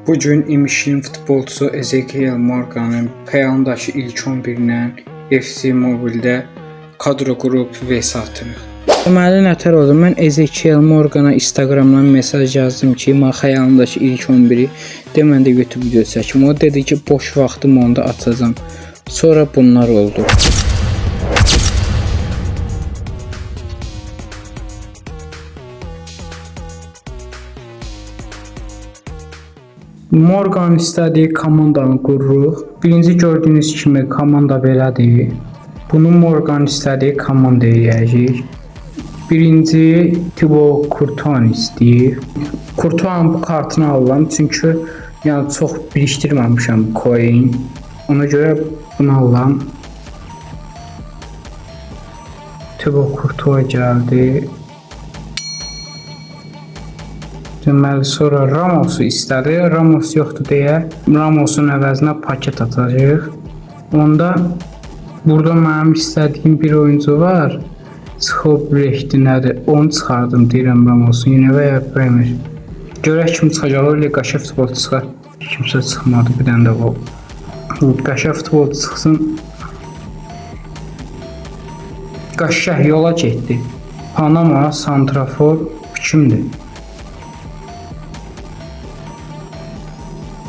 Bugün İmişlinin futbolçusu Ezekiel Morgan'ın Xəyalındakı ilk 11-lə FC Mobildə kadro qrup vs atırıq. Deməli nətər oldu? Mən Ezekiel Morgan'a Instagramdan mesaj yazdım ki, mən Xəyalındakı ilk 11-i deməndə YouTube video çəkim. O dedi ki, boş vaxtım onda atacağam. Sonra bunlar oldu. Morgan istədiyi komandanı qururuq. Birinci gördüyünüz kimi komanda belədir. Bunu Morgan istədiyi komanda eləyəcək. Birinci Thibaut Courtois istəyir. Courtois'un bu kartını alıram çünki yəni çox birikdirməmişəm coin. Ona görə bunu alıram. Thibaut Courtois gəldi. Deməli sonra Ramos'u istədi. Ramos yoxdur deyə Ramos'un əvəzinə paket atacağıq. Onda burada mənim istədiyim bir oyuncu var. Çıxıb nədir? Onu çıxardım deyirəm Ramos'un yenə və ya Premier. Görək kim çıxacaq. Öyle qaşa futbolçu çıxar. Kimsə çıxmadı. Bir dənə də bu. Qaşa futbolçu çıxsın. Qaşa yola getdi. Panama, Santrafor kimdir?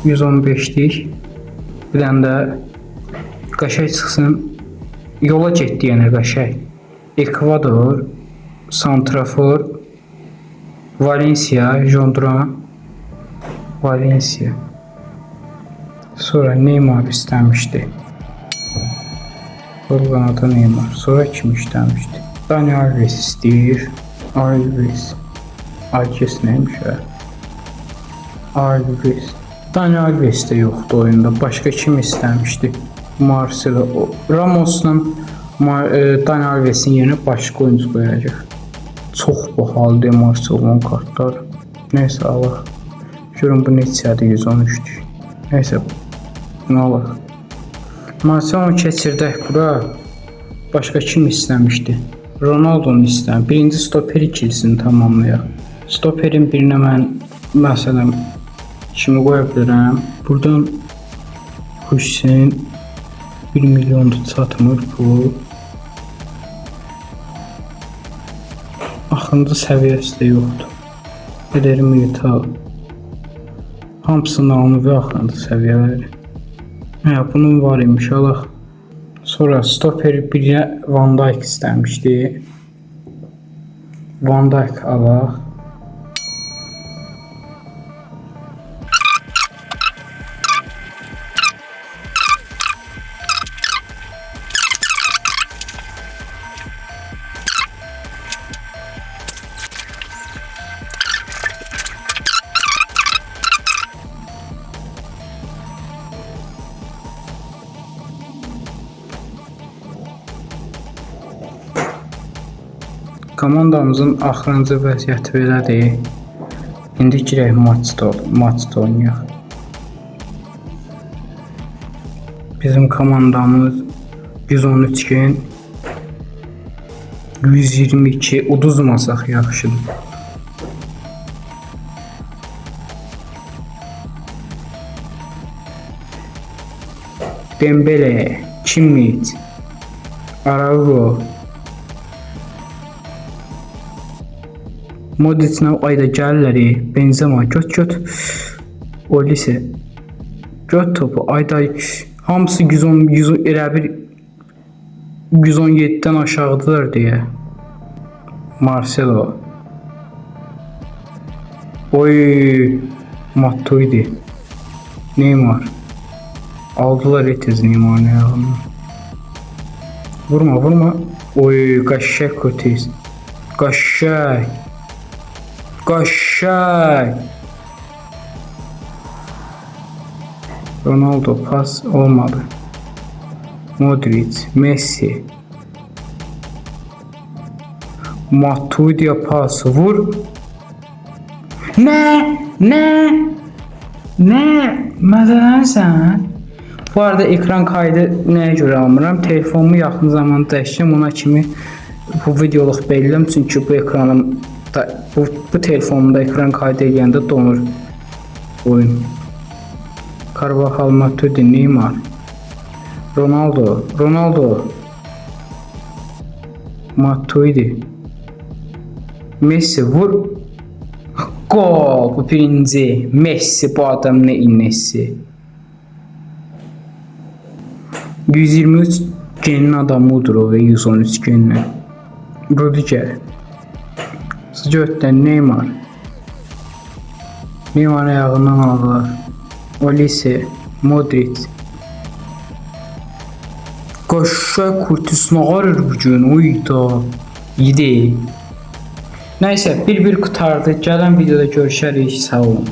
115'lik. Bir dənə də qaşay çıxsın. Yola getdi yenə qaşay. Ekvador, Santrafor, Valencia, Jondran, Valencia. Sonra Neymar istəmişdi. Orqanada Neymar. Sonra kim istəmişdi? Dani Alves istəyir. Alves. Alves neymiş ya? Alves. Dani Alves de yoxdu oyunda. Başqa kim istəmişdi? Marcelo. Ramos'la Dani Alves'in yerinə başqa oyuncu qoyacaq. Çox bahalıdır Marcelo'nun kartları. Neyse alaq. Görün bu neçədir 113'dür. Neyse bunu alaq. Marcelo'nu keçirdək bura. Başqa kim istəmişdi? Ronaldo'nu istəmişdi. Birinci stoper ikilisini tamamlayaq. Stoperin birinə mən məsələn kimi qoya bilərəm. Buradan Hüseyin 1 milyonda çatmır bu. Axırıncı səviyyəsi də yoxdur. Eder Militao. Hamısının alını və axırıncı səviyyələri. Bunun var imiş alaq. Sonra stoper birinə Van Dijk istəmişdi. Van Dijk alaq. Komandamızın axırıncı vəziyyəti belədir. İndi girək maçda oynayaq. Bizim komandamız 113 gün 122 uduzmasaq yaxşıdır. Dembele, Kimmich, Araujo, Modric'lə ayda gəlirlər. Benzema göt. Olise göt topu ayda hamısı 110 elə bir 117'dən aşağıdılar deyə. Marcelo. Oy Matuidi. Neymar. Aldılar etez Neymar'ın ayağını. Vurma. Oy qaşşak kötüyüz. Qaşşak. Ronaldo pas olmadı. Modric, Messi. Matuidi pas vur. Ne? Məsələn bu arada ekran kaydı nəyə görə almıram? Telefonumu yaxın zamanda dəyişəcəm. Ona kimi bu videoluq belirləm çünki bu ekranım bu telefonumda ekran kaydı edəndə donur oyun. Carvajal, Matuidi, Neymar, Ronaldo, Matuidi, Messi vur. Gol, bu birinci. Messi, bu adam ne innesi. 123 genin adamıdır o ve 113 genli. Rudiger, Sıcöt'ten Neymar, Neymar ayağından aldılar. Olise, Modric, Qaşa kurtusuna ağrır bugün, uyda. İyi değil. Neyse, bir qutardı. Gələn videoda görüşərik. Sağ olun.